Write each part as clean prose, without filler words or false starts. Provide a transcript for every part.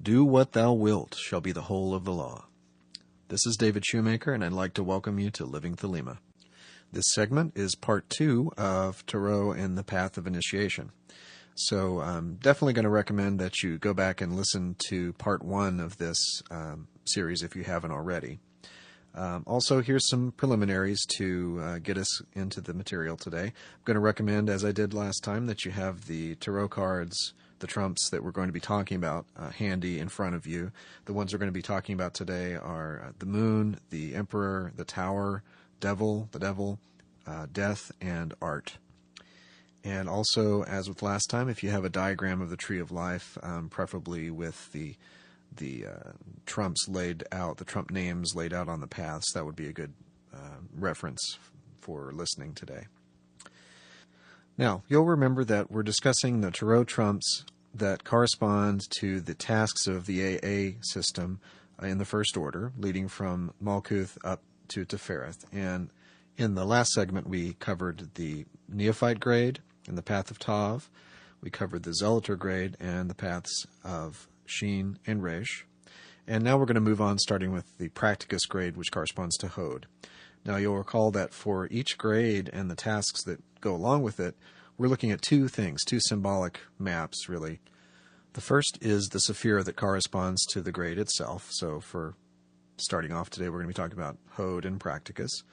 Do what thou wilt shall be the whole of the law. This is David Shoemaker, and I'd like to welcome you to Living Thelema. This segment is part 2 of Tarot and the Path of Initiation. So I'm definitely going to recommend that you go back and listen to part 1 of this series if you haven't already. Also, here's some preliminaries to get us into the material today. I'm going to recommend, as I did last time, that you have the tarot cards, the trumps that we're going to be talking about handy in front of you. The ones we're going to be talking about today are the Moon, the Emperor, the Tower, the Devil, Death, and Art. And also, as with last time, if you have a diagram of the Tree of Life, preferably with the trumps laid out, the trump names laid out on the paths, that would be a good reference for listening today. Now, you'll remember that we're discussing the tarot trumps that correspond to the tasks of the AA system in the first order, leading from Malkuth up to Tefereth. And in the last segment, we covered the Neophyte grade and the Path of Tav. We covered the Zealoter grade and the paths of Sheen and Resh. And now we're going to move on, starting with the Practicus grade, which corresponds to Hod. Now, you'll recall that for each grade and the tasks that go along with it, we're looking at two things, two symbolic maps, really. The first is the Sephira that corresponds to the grade itself. So for starting off today, we're going to be talking about Hod and Practicus.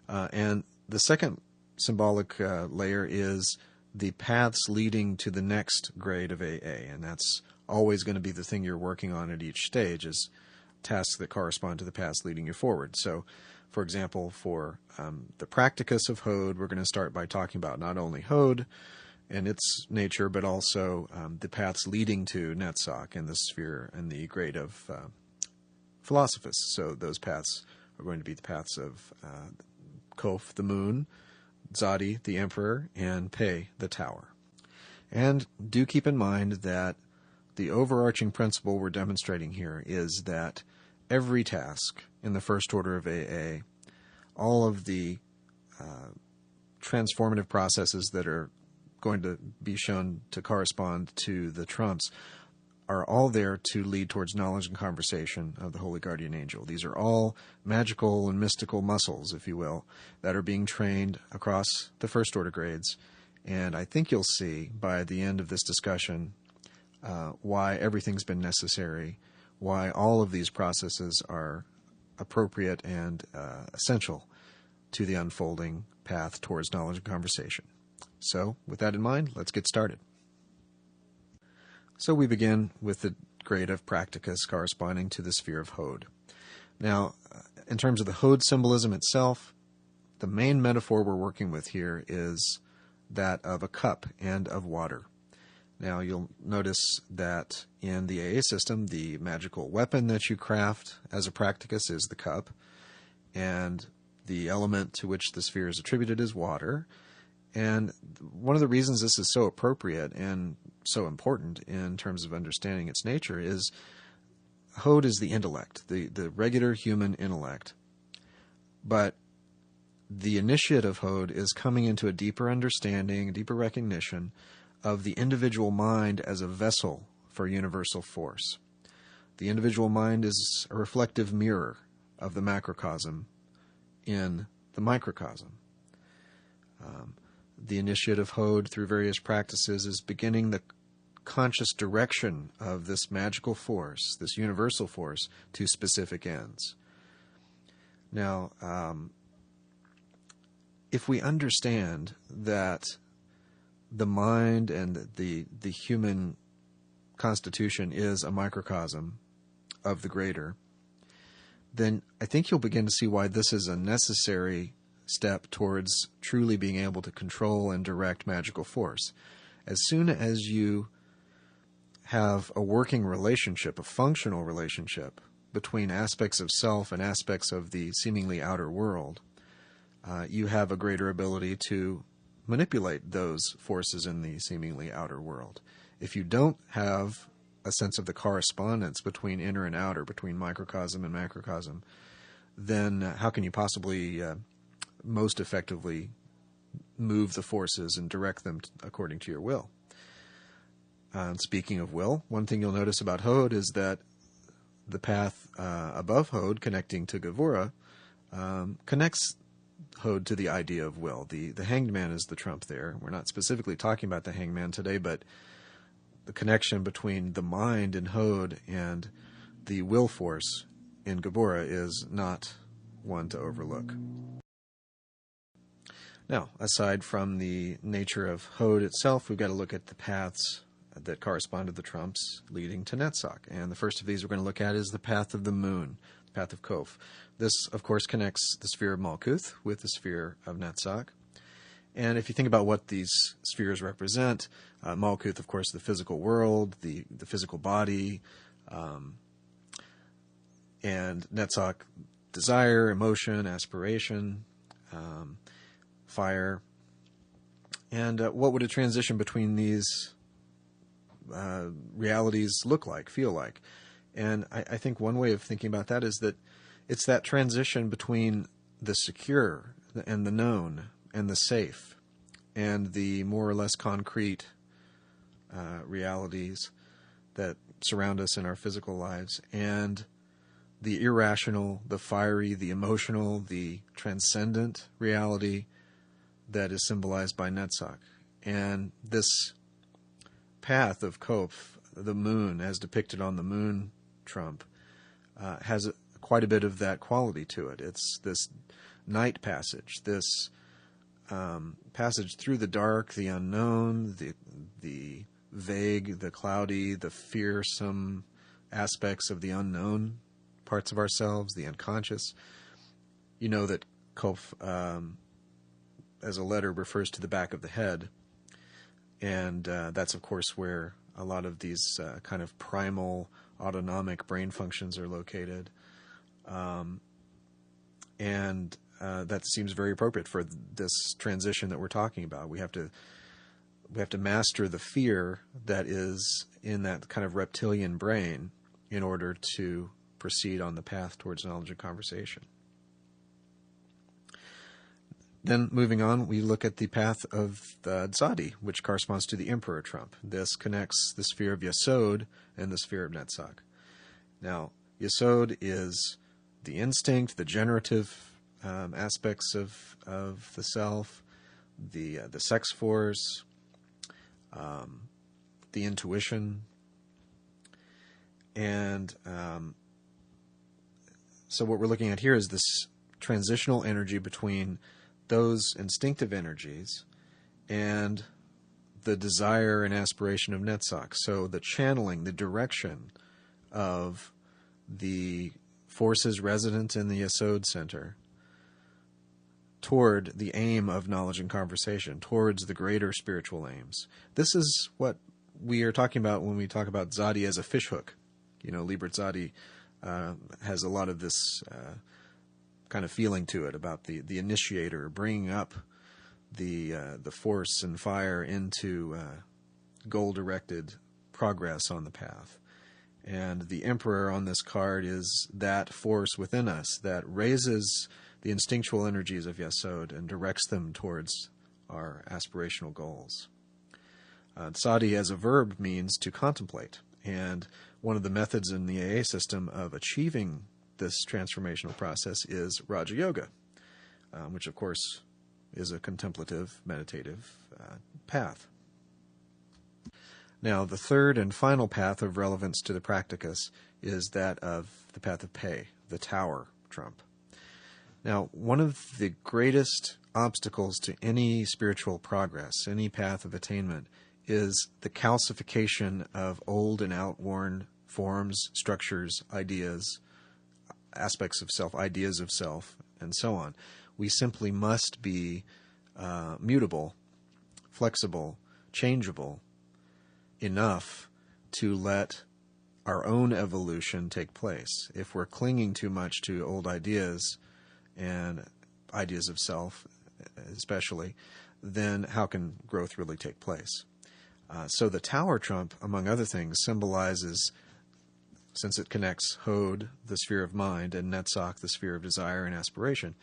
And the second symbolic layer is the paths leading to the next grade of AA. And that's always going to be the thing you're working on at each stage, is tasks that correspond to the paths leading you forward. So, for example, for the Practicus of Hod, we're going to start by talking about not only Hod and its nature, but also the paths leading to Netzach and the sphere and the grade of Philosophus. So those paths are going to be the paths of Kof, the Moon, Zadi, the Emperor, and Pe, the Tower. And do keep in mind that the overarching principle we're demonstrating here is that every task in the first order of AA, all of the transformative processes that are going to be shown to correspond to the trumps are all there to lead towards knowledge and conversation of the Holy Guardian Angel. These are all magical and mystical muscles, if you will, that are being trained across the first order grades. And I think you'll see by the end of this discussion why everything's been necessary, why all of these processes are appropriate and essential to the unfolding path towards knowledge and conversation. So, with that in mind, let's get started. So we begin with the grade of Practicus corresponding to the sphere of Hod. Now, in terms of the Hod symbolism itself, the main metaphor we're working with here is that of a cup and of water. Now, you'll notice that in the AA system, the magical weapon that you craft as a Practicus is the cup, and the element to which the sphere is attributed is water. And one of the reasons this is so appropriate and so important in terms of understanding its nature is Hod is the intellect, the regular human intellect. But the initiate of Hod is coming into a deeper understanding, a deeper recognition of the individual mind as a vessel for universal force. The individual mind is a reflective mirror of the macrocosm in the microcosm. The initiate of Hod, through various practices, is beginning the conscious direction of this magical force, this universal force, to specific ends. Now, if we understand that the mind and the human constitution is a microcosm of the greater, then I think you'll begin to see why this is a necessary step towards truly being able to control and direct magical force. As soon as you have a working relationship, a functional relationship between aspects of self and aspects of the seemingly outer world, you have a greater ability to manipulate those forces in the seemingly outer world. If you don't have a sense of the correspondence between inner and outer, between microcosm and macrocosm, then how can you possibly most effectively move the forces and direct them according to your will? Speaking of will, one thing you'll notice about Hod is that the path above Hod, connecting to Gevura, connects Hod to the idea of will. The hanged man is the trump there. We're not specifically talking about the hanged man today, but the connection between the mind in Hod and the will force in Gevura is not one to overlook. Now, aside from the nature of Hod itself, we've got to look at the paths that correspond to the trumps leading to Netzach. And the first of these we're going to look at is the path of the moon, the path of Koph. This, of course, connects the sphere of Malkuth with the sphere of Netzach. And if you think about what these spheres represent, Malkuth, of course, the physical world, the physical body, and Netzach, desire, emotion, aspiration, fire. And what would a transition between these realities look like, feel like? And I think one way of thinking about that is that it's that transition between the secure and the known and the safe and the more or less concrete realities that surround us in our physical lives, and the irrational, the fiery, the emotional, the transcendent reality that is symbolized by Netzach. And this path of Koph, the moon, as depicted on the moon trump, has quite a bit of that quality to it. It's this night passage, this passage through the dark, the unknown, the vague, the cloudy, the fearsome aspects of the unknown parts of ourselves, the unconscious. You know that Koph, as a letter, refers to the back of the head. And that's, of course, where a lot of these kind of primal autonomic brain functions are located. And that seems very appropriate for this transition that we're talking about. We have to master the fear that is in that kind of reptilian brain in order to proceed on the path towards knowledge and conversation. Then, moving on, we look at the path of the Tzadi, which corresponds to the Emperor trump. This connects the sphere of Yesod and the sphere of Netzach. Now, Yesod is the instinct, the generative aspects of the self, the sex force, the intuition, and so what we're looking at here is this transitional energy between those instinctive energies and the desire and aspiration of Netzach. So the channeling, the direction of the forces resident in the Yesod center toward the aim of knowledge and conversation, towards the greater spiritual aims. This is what we are talking about when we talk about Tzadi as a fishhook. You know, Liber Tzadi has a lot of this kind of feeling to it about the initiator bringing up the force and fire into goal-directed progress on the path. And the Emperor on this card is that force within us that raises the instinctual energies of Yesod and directs them towards our aspirational goals. Tzadi as a verb means to contemplate. And one of the methods in the AA system of achieving this transformational process is Raja Yoga, which of course is a contemplative, meditative path. Now, the third and final path of relevance to the practicus is that of the path of Pe, the tower trump. Now, one of the greatest obstacles to any spiritual progress, any path of attainment, is the calcification of old and outworn forms, structures, ideas, aspects of self, ideas of self, and so on. We simply must be mutable, flexible, changeable enough to let our own evolution take place. If we're clinging too much to old ideas and ideas of self especially, then how can growth really take place? So the tower trump, among other things, symbolizes, since it connects Hod, the sphere of mind, and Netzach, the sphere of desire and aspiration,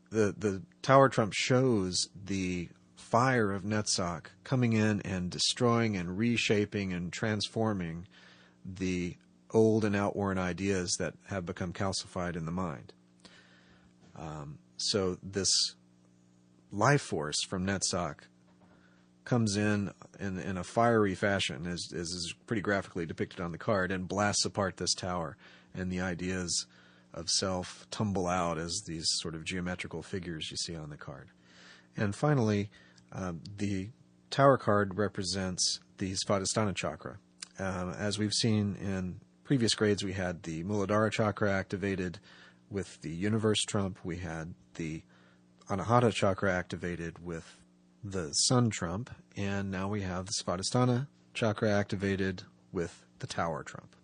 the tower trump shows the fire of Netzach coming in and destroying and reshaping and transforming the old and outworn ideas that have become calcified in the mind. So this life force from Netzach comes in a fiery fashion, as is pretty graphically depicted on the card, and blasts apart this tower, and the ideas of self tumble out as these sort of geometrical figures you see on the card. And finally, the tower card represents the Svadhisthana chakra. As we've seen in previous grades, we had the Muladhara chakra activated with the universe trump. We had the Anahata chakra activated with the sun trump. And now we have the Svadhisthana chakra activated with the tower trump.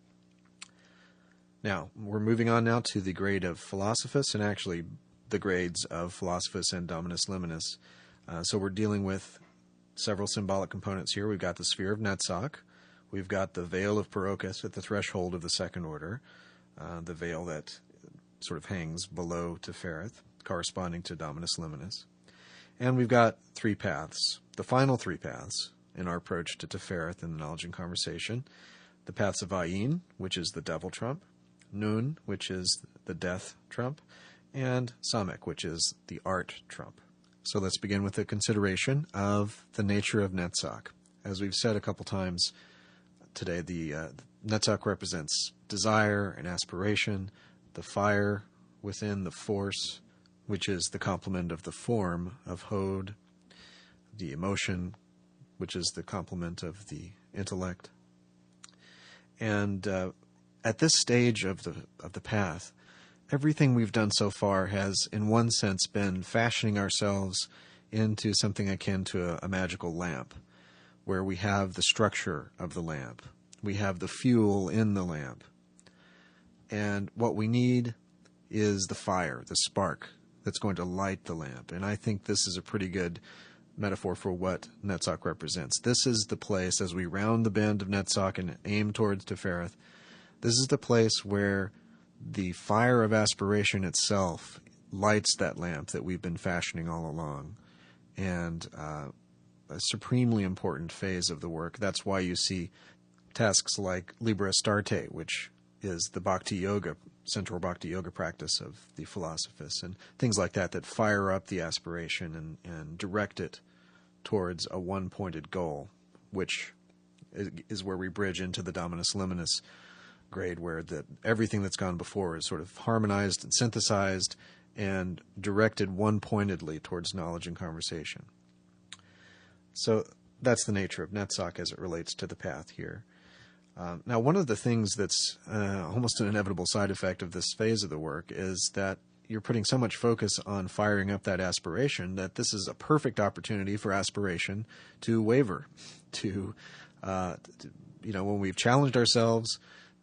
Now, we're moving on now to the grade of Philosophus, and actually the grades of Philosophus and Dominus Liminus. So we're dealing with several symbolic components here. We've got the sphere of Netzach. We've got the veil of Parochus at the threshold of the second order, the veil that sort of hangs below Tefereth, corresponding to Dominus Liminus. And we've got three paths, the final three paths in our approach to Tefereth in the Knowledge and Conversation. The paths of Ayin, which is the devil trump, Nun, which is the death trump, and Samek, which is the art trump. So let's begin with a consideration of the nature of Netzach. As we've said a couple times today, the Netzach represents desire and aspiration, the fire within, the force, which is the complement of the form of Hod, the emotion, which is the complement of the intellect. And at this stage of the path, everything we've done so far has, in one sense, been fashioning ourselves into something akin to a magical lamp, where we have the structure of the lamp. We have the fuel in the lamp. And what we need is the fire, the spark, that's going to light the lamp. And I think this is a pretty good metaphor for what Netzach represents. This is the place, as we round the bend of Netzach and aim towards Tefereth, this is the place where the fire of aspiration itself lights that lamp that we've been fashioning all along. And a supremely important phase of the work. That's why you see tasks like Liber Astarte, which is the Bhakti Yoga, central Bhakti Yoga practice of the Philosophists, and things like that that fire up the aspiration and direct it towards a one-pointed goal, which is where we bridge into the Dominus Liminus grade, where everything that's gone before is sort of harmonized and synthesized and directed one-pointedly towards knowledge and conversation. So that's the nature of Netzach as it relates to the path here. Now, one of the things that's almost an inevitable side effect of this phase of the work is that you're putting so much focus on firing up that aspiration that this is a perfect opportunity for aspiration to waver, when we've challenged ourselves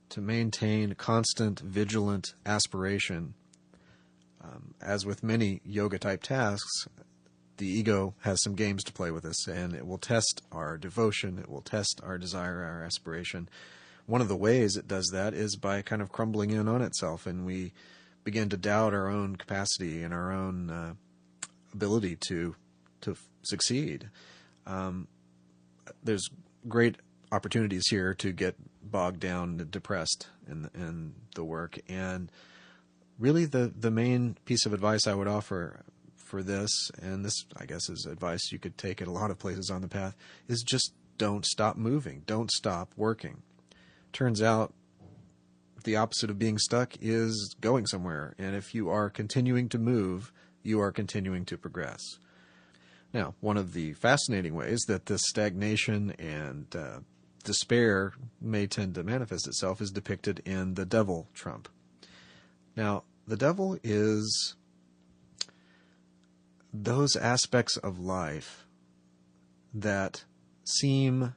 to maintain constant, vigilant aspiration. As with many yoga-type tasks, the ego has some games to play with us, and it will test our devotion, it will test our desire, our aspiration. One of the ways it does that is by kind of crumbling in on itself, and we begin to doubt our own capacity and our own ability to succeed. There's great opportunities here to get bogged down and depressed in the work, and really the main piece of advice I would offer for this, and this I guess is advice you could take at a lot of places on the path, is just don't stop moving, don't stop working. Turns out the opposite of being stuck is going somewhere, and if you are continuing to move, you are continuing to progress. Now, one of the fascinating ways that this stagnation and despair may tend to manifest itself is depicted in the devil trump. Now, the devil is those aspects of life that seem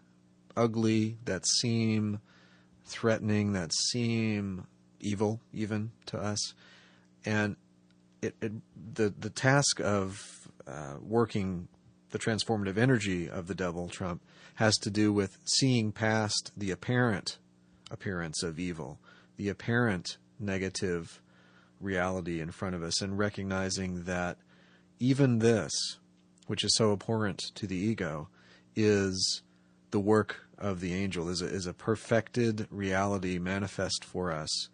ugly, that seem threatening, that seem evil even to us. And the task of working the transformative energy of the devil trump has to do with seeing past the apparent appearance of evil, the apparent negative reality in front of us, and recognizing that even this, which is so abhorrent to the ego, is the work of the angel, is a perfected reality manifest for us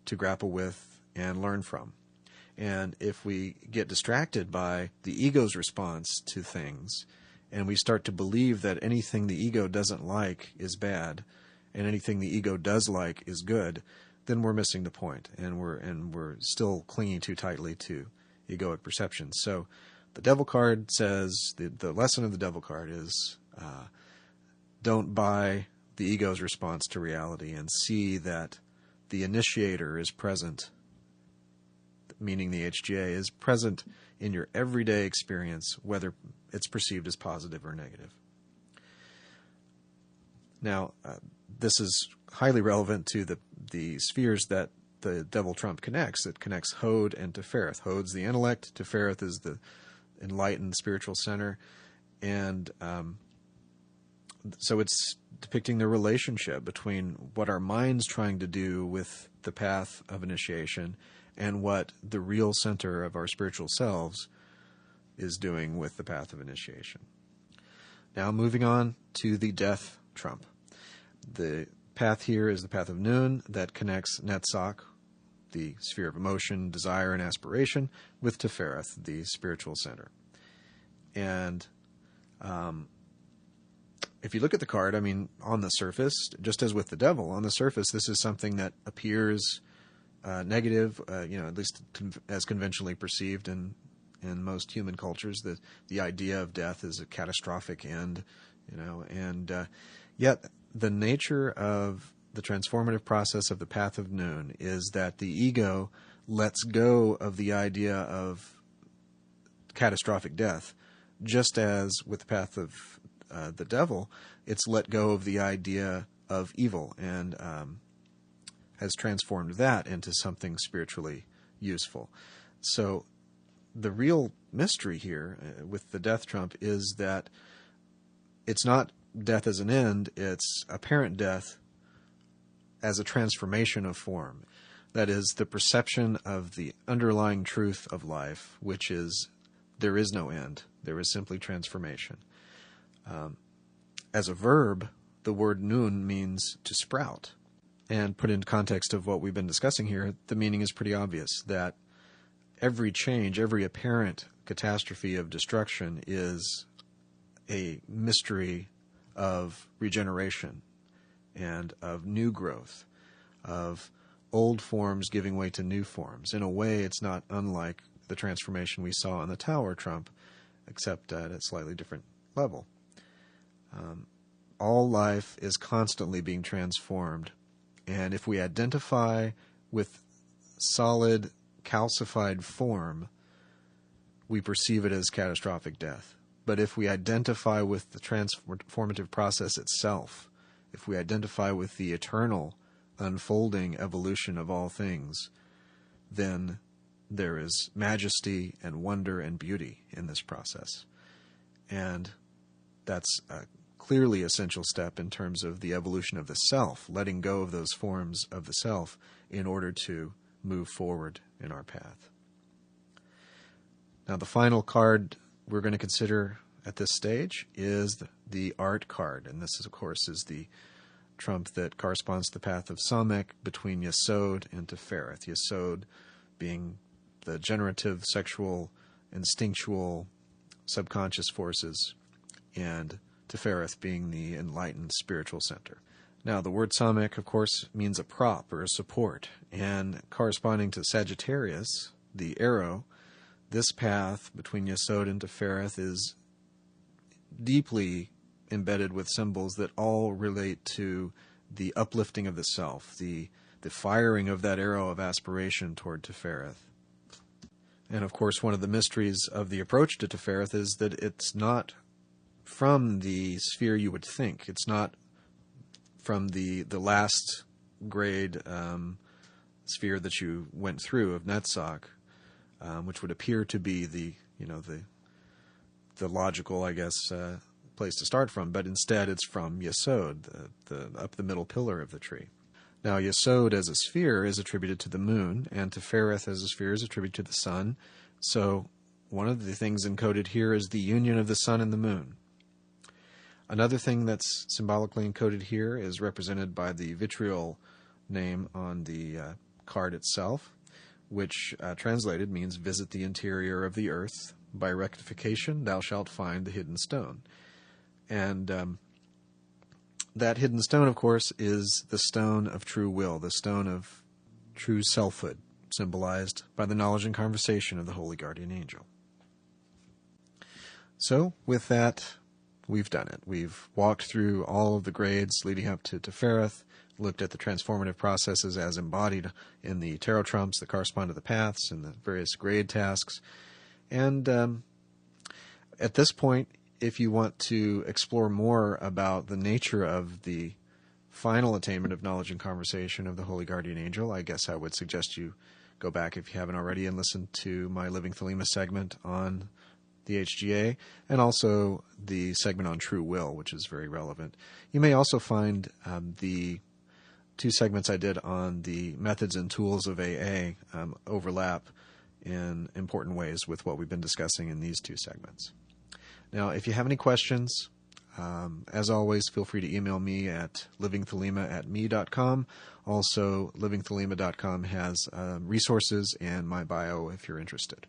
to grapple with and learn from. And if we get distracted by the ego's response to things, and we start to believe that anything the ego doesn't like is bad, and anything the ego does like is good, then we're missing the point, and we're still clinging too tightly to egoic perceptions. So the devil card says, the lesson of the devil card is, don't buy the ego's response to reality, and see that the initiator is present, meaning the HGA, is present in your everyday experience, whether it's perceived as positive or negative. Now, this is highly relevant to the spheres that the devil trump connects. It connects Hod and Tefereth. Hod's the intellect, Tefereth is the enlightened spiritual center, and so it's depicting the relationship between what our mind's trying to do with the path of initiation and what the real center of our spiritual selves is doing with the path of initiation. Now moving on to the death trump. The path here is the path of Nun that connects Netzach, the sphere of emotion, desire, and aspiration, with Tefereth, the spiritual center. And if you look at the card, I mean, on the surface, just as with the devil, on the surface, this is something that appears negative, at least as conventionally perceived in most human cultures. The idea of death is a catastrophic end, and yet the nature of the transformative process of the path of Nun is that the ego lets go of the idea of catastrophic death, just as with the path of the devil, it's let go of the idea of evil and has transformed that into something spiritually useful. So the real mystery here with the death trump is that it's not death as an end, it's apparent death as a transformation of form. That is, the perception of the underlying truth of life, which is there is no end, there is simply transformation. As a verb, the word nun means to sprout. And put into context of what we've been discussing here, the meaning is pretty obvious, that every change, every apparent catastrophe of destruction is a mystery of regeneration and of new growth, of old forms giving way to new forms. In a way, it's not unlike the transformation we saw on the Tower trump, except at a slightly different level. All life is constantly being transformed, and if we identify with solid, calcified form, we perceive it as catastrophic death. But if we identify with the transformative process itself, if we identify with the eternal unfolding evolution of all things, then there is majesty and wonder and beauty in this process. And that's a clearly essential step in terms of the evolution of the self, letting go of those forms of the self in order to move forward in our path. Now, the final card we're going to consider at this stage is the art card, and this, of course, is the trump that corresponds to the path of Samek between Yesod and Tefereth. Yesod being the generative, sexual, instinctual, subconscious forces, and Tefereth being the enlightened spiritual center. Now, the word Samek, of course, means a prop or a support, and corresponding to Sagittarius, the arrow, this path between Yesod and Tefereth is deeply embedded with symbols that all relate to the uplifting of the self, the firing of that arrow of aspiration toward Tefereth. And of course, one of the mysteries of the approach to Tefereth is that it's not from the sphere you would think. It's not from the last grade sphere that you went through of Netzach, which would appear to be the logical, I guess, place to start from, but instead it's from Yesod, the up the middle pillar of the tree. Now, Yesod as a sphere is attributed to the moon, and Tefereth as a sphere is attributed to the sun. So one of the things encoded here is the union of the sun and the moon. Another thing that's symbolically encoded here is represented by the vitriol name on the card itself, which translated means visit the interior of the earth. By rectification thou shalt find the hidden stone. And that hidden stone, of course, is the stone of true will, the stone of true selfhood, symbolized by the knowledge and conversation of the Holy Guardian Angel. So, with that, we've done it. We've walked through all of the grades leading up to Tefereth, looked at the transformative processes as embodied in the tarot trumps that correspond to the paths and the various grade tasks. And at this point, if you want to explore more about the nature of the final attainment of knowledge and conversation of the Holy Guardian Angel, I guess I would suggest you go back, if you haven't already, and listen to my Living Thelema segment on the HGA, and also the segment on True Will, which is very relevant. You may also find the 2 segments I did on the methods and tools of AA overlap in important ways with what we've been discussing in these 2 segments. Now, if you have any questions, as always, feel free to email me at livingthelema@me.com. Also, livingthelema.com has resources and my bio if you're interested.